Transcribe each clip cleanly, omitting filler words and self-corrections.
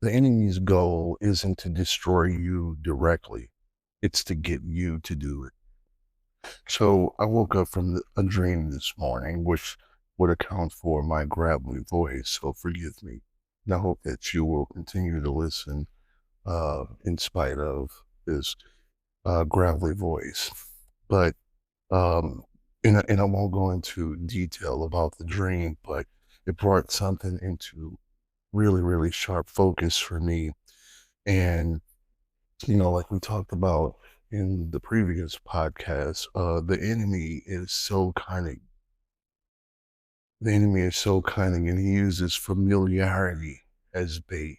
The enemy's goal isn't to destroy you directly. It's to get you to do it. So I woke up from a dream this morning, which would account for my gravelly voice. So forgive me. And I hope that you will continue to listen in spite of this gravelly voice. But um, and I won't go into detail about the dream, but it brought something into really, really sharp focus for me. And, like we talked about in the previous podcast, the enemy is so cunning and he uses familiarity as bait.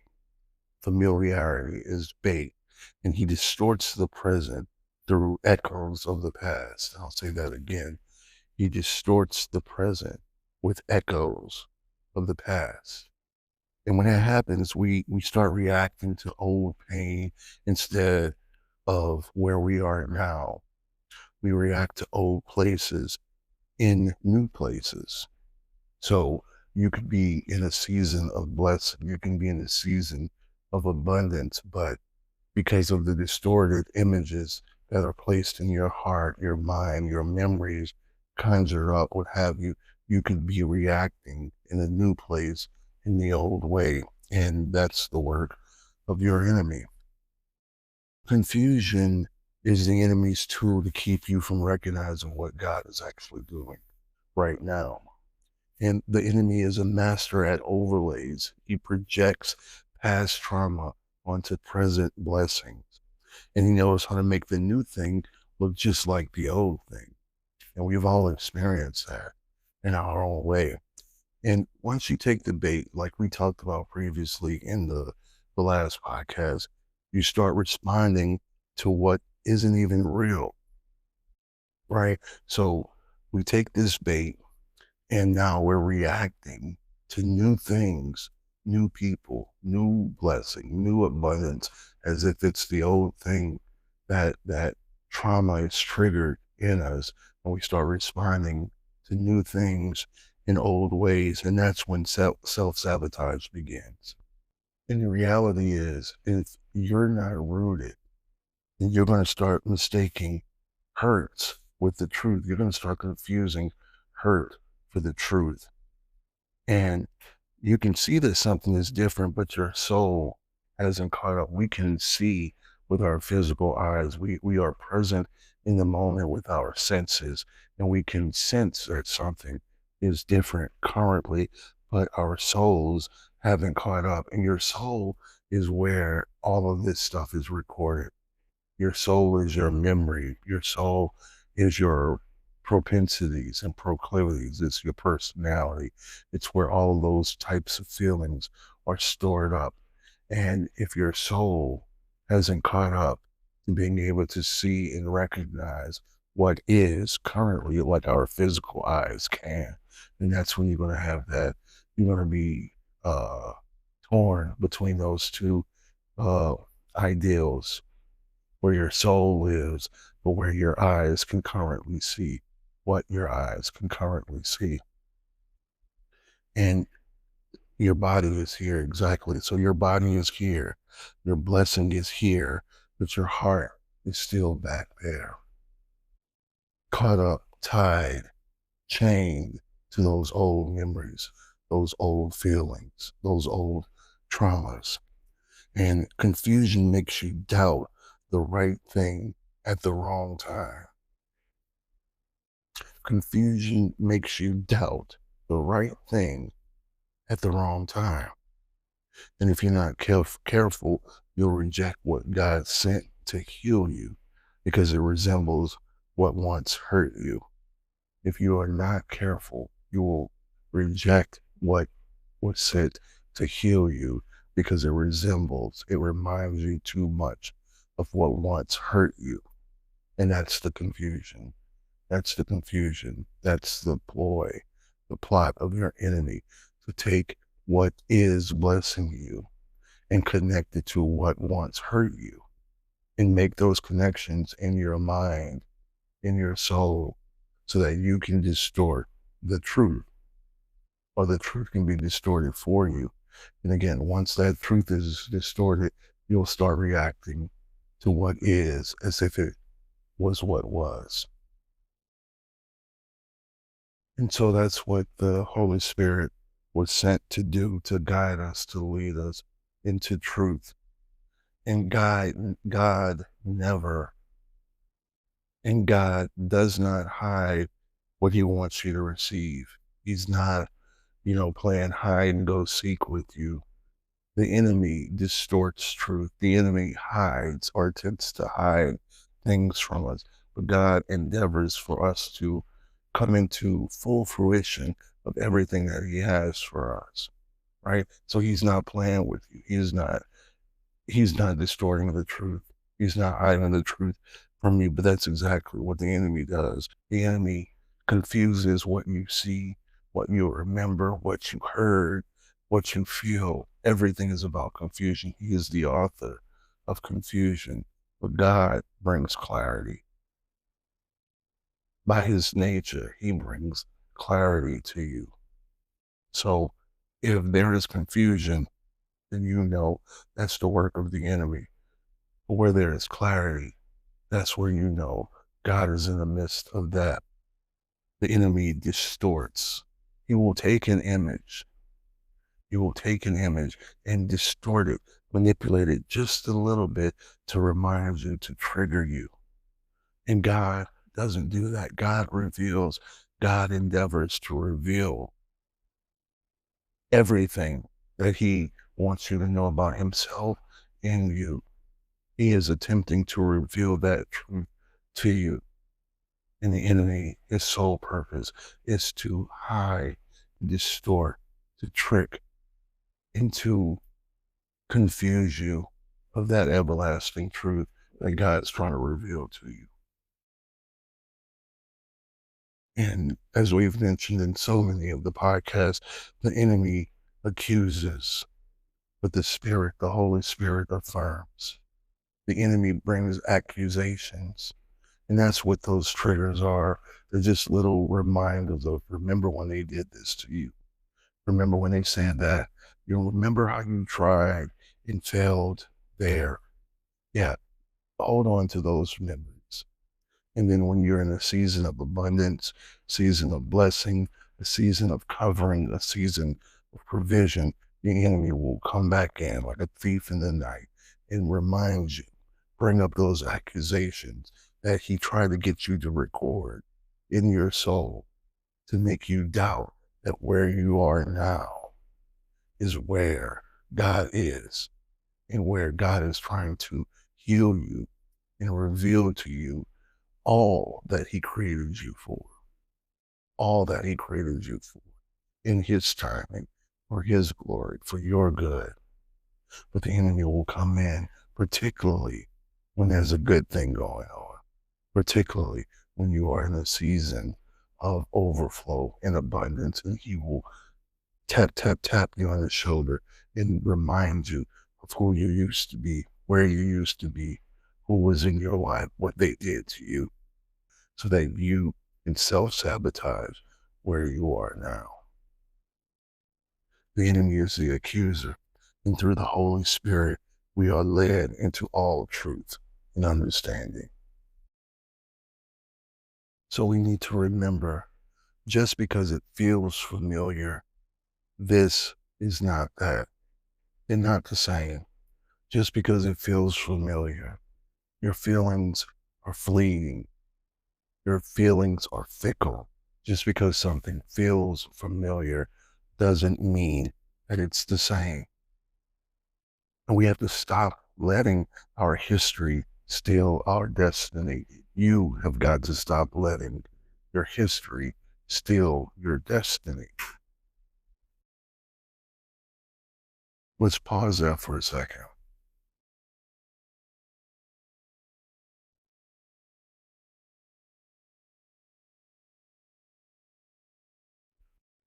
Familiarity is bait. And he distorts the present through echoes of the past. I'll say that again. He distorts the present with echoes of the past. And when that happens, we start reacting to old pain instead of where we are now. We react to old places in new places. So you could be in a season of blessing, you can be in a season of abundance, but because of the distorted images that are placed in your heart, your mind, your memories conjure up, what have you, you could be reacting in a new place in the old way. And that's the work of your enemy. Confusion is the enemy's tool to keep you from recognizing what God is actually doing right now. And the enemy is a master at overlays. He projects past trauma onto present blessings. And he knows how to make the new thing look just like the old thing. And we've all experienced that in our own way. And once you take the bait, like we talked about previously in the last podcast, you start responding to what isn't even real, right? So we take this bait and now we're reacting to new things, new people, new blessing, new abundance, as if it's the old thing that trauma is triggered in us, and we start responding to new things in old ways, and that's when self-sabotage begins. And the reality is, if you're not rooted, then you're going to start mistaking hurts with the truth. You're going to start confusing hurt for the truth. And you can see that something is different, but your soul hasn't caught up. We can see with our physical eyes. We are present in the moment with our senses, and we can sense that something is different currently, but our souls haven't caught up. And your soul is where all of this stuff is recorded. Your soul is your memory. Your soul is your propensities and proclivities. It's your personality. It's where all of those types of feelings are stored up. And if your soul hasn't caught up to being able to see and recognize what is currently like our physical eyes can, then that's when you're going to have that. You're going to be torn between those two uh, ideals, where your soul lives, but where your eyes can currently see what your eyes can currently see. And your body is here, exactly. So your body is here, your blessing is here, but your heart is still back there, caught up, tied, chained to those old memories, those old feelings, those old traumas. And confusion makes you doubt the right thing at the wrong time. Confusion makes you doubt the right thing at the wrong time. And if you're not careful, you'll reject what God sent to heal you because it resembles what once hurt you. If you are not careful, you will reject what was sent to heal you because it reminds you too much of what once hurt you. And that's the confusion. That's the confusion. That's the ploy, the plot of your enemy to take what is blessing you and connect it to what once hurt you and make those connections in your mind, in your soul, so that you can distort the truth, or the truth can be distorted for you. And again, once that truth is distorted, you'll start reacting to what is as if it was what was. And so that's what the Holy Spirit was sent to do, to guide us, to lead us into truth. And God never, and God does not hide what he wants you to receive. He's not, playing hide and go seek with you. The enemy distorts truth. The enemy hides or attempts to hide things from us. But God endeavors for us to come into full fruition of everything that he has for us, right? So he's not playing with you. He's not distorting the truth. He's not hiding the truth from you, but that's exactly what the enemy does. The enemy confuses what you see, what you remember, what you heard, what you feel. Everything is about confusion. He is the author of confusion, but God brings clarity. By his nature, he brings clarity to you. So if there is confusion, then that's the work of the enemy. But where there is clarity, that's where God is in the midst of that. The enemy distorts. He will take an image. He will take an image and distort it, manipulate it just a little bit to remind you, to trigger you. And God doesn't do that. God reveals. God endeavors to reveal everything that he wants you to know about himself and you. He is attempting to reveal that truth to you. And the enemy, his sole purpose is to hide, distort, to trick, and to confuse you of that everlasting truth that God is trying to reveal to you. And as we've mentioned in so many of the podcasts, the enemy accuses, but the Spirit, the Holy Spirit, affirms. The enemy brings accusations. And that's what those triggers are. They're just little reminders of, remember when they did this to you. Remember when they said that. You remember how you tried and failed there. Yeah, hold on to those memories. And then when you're in a season of abundance, season of blessing, a season of covering, a season of provision, the enemy will come back in like a thief in the night and remind you, bring up those accusations that he tried to get you to record in your soul to make you doubt that where you are now is where God is and where God is trying to heal you and reveal to you all that he created you for, all that he created you for in his timing, for his glory, for your good. But the enemy will come in, particularly when there's a good thing going on, particularly when you are in a season of overflow and abundance, and he will tap, tap, tap you on the shoulder and remind you of who you used to be, where you used to be, who was in your life, what they did to you, so that you can self-sabotage where you are now. The enemy is the accuser, and through the Holy Spirit, we are led into all truth and understanding. So we need to remember, just because it feels familiar, this is not that. They're not the same. Just because it feels familiar, your feelings are fleeting. Your feelings are fickle. Just because something feels familiar doesn't mean that it's the same. And we have to stop letting our history steal our destiny. You have got to stop letting your history steal your destiny. Let's pause there for a second.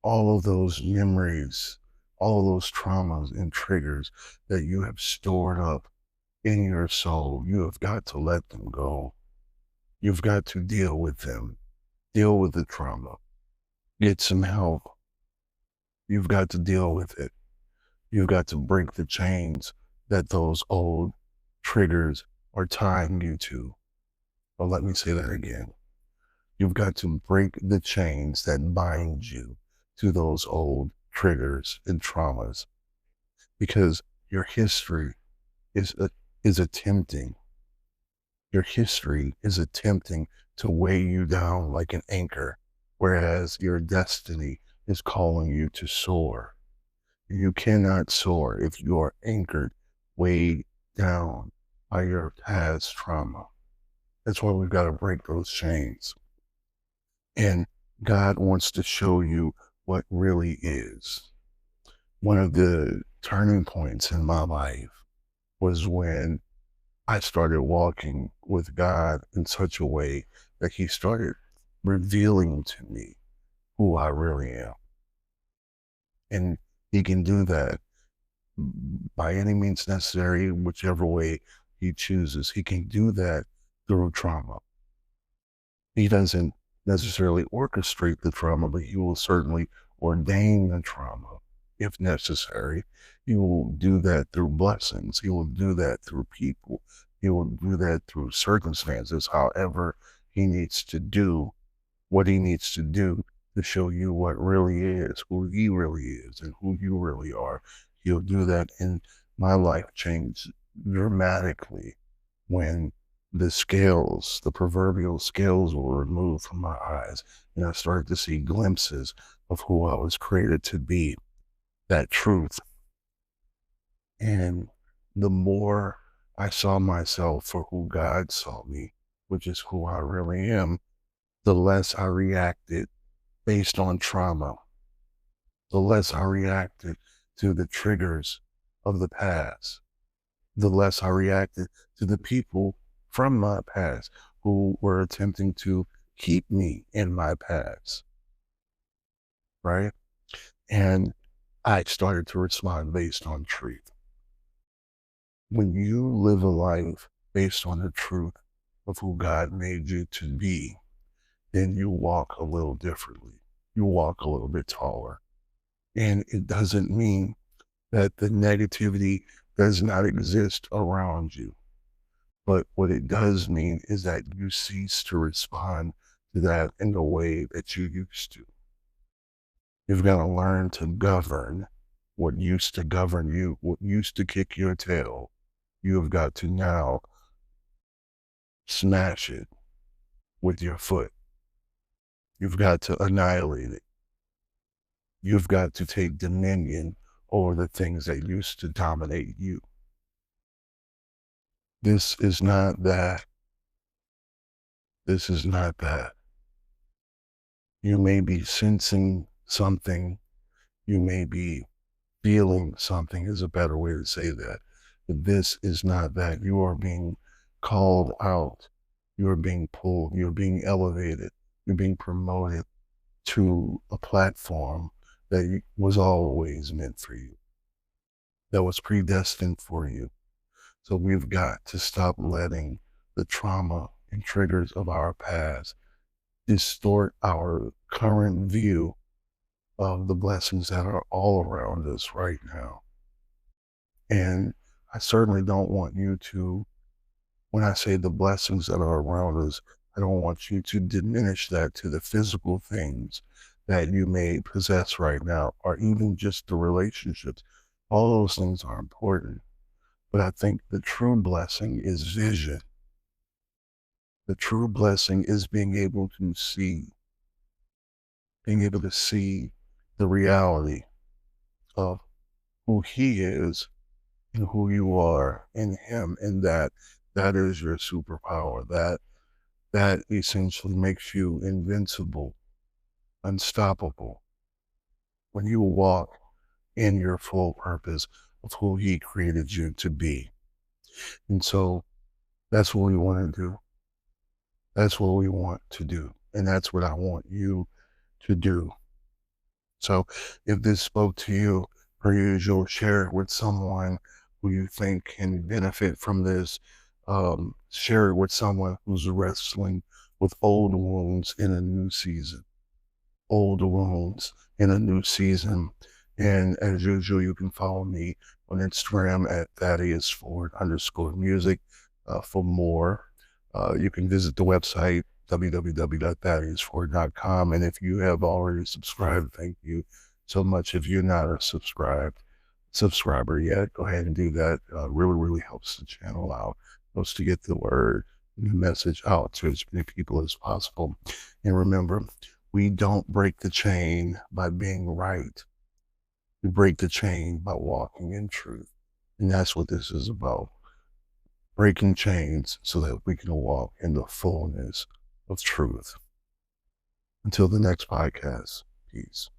All of those memories, all of those traumas and triggers that you have stored up in your soul, you have got to let them go. You've got to deal with them, deal with the trauma, get some help. You've got to deal with it. You've got to break the chains that those old triggers are tying you to. But let me say that again. You've got to break the chains that bind you to those old triggers and traumas, because your history is is attempting your history is attempting to weigh you down like an anchor, whereas your destiny is calling you to soar. You cannot soar if you are anchored, weighed down by your past trauma. That's why we've got to break those chains. And God wants to show you what really is. One of the turning points in my life was when I started walking with God in such a way that He started revealing to me who I really am. And He can do that by any means necessary, whichever way He chooses. He can do that through trauma. He doesn't necessarily orchestrate the trauma, but He will certainly ordain the trauma if necessary. He will do that through blessings. He will do that through people. He will do that through circumstances, however He needs to do what He needs to do to show you what really is, who He really is, and who you really are. He'll do that. And my life changed dramatically when the proverbial scales were removed from my eyes, and I started to see glimpses of who I was created to be, that truth. And the more I saw myself for who God saw me, which is who I really am, the less I reacted based on trauma, the less I reacted to the triggers of the past, the less I reacted to the people from my past who were attempting to keep me in my past, right? And I started to respond based on truth. When you live a life based on the truth of who God made you to be, then you walk a little differently. You walk a little bit taller. And it doesn't mean that the negativity does not exist around you. But what it does mean is that you cease to respond to that in the way that you used to. You've got to learn to govern what used to govern you, what used to kick your tail. You have got to now smash it with your foot. You've got to annihilate it. You've got to take dominion over the things that used to dominate you. This is not that. This is not that. You may be sensing something. You may be feeling something is a better way to say that. But this is not that. You are being called out. You are being pulled. You're being elevated. You're being promoted to a platform that was always meant for you, that was predestined for you. So we've got to stop letting the trauma and triggers of our past distort our current view of the blessings that are all around us right now. And I certainly don't want you to, when I say the blessings that are around us, I don't want you to diminish that to the physical things that you may possess right now, or even just the relationships. All those things are important. But I think the true blessing is vision. The true blessing is being able to see the reality of who He is and who you are in Him, and that is your superpower. That essentially makes you invincible, unstoppable. When you walk in your full purpose of who He created you to be. And so that's what we want to do. That's what we want to do. And that's what I want you to do. So if this spoke to you, per usual, share it with someone who you think can benefit from this. Share it with someone who's wrestling with old wounds in a new season. Old wounds in a new season. And as usual, you can follow me on Instagram at Thaddeus _music for more. You can visit the website www.thaddeusford.com. And if you have already subscribed, thank you so much. If you're not a subscriber yet, go ahead and do that. Really, really helps the channel out, helps to get the word and the message out to as many people as possible. And remember, we don't break the chain by being right. We break the chain by walking in truth. And that's what this is about. Breaking chains so that we can walk in the fullness of truth. Until the next podcast, peace.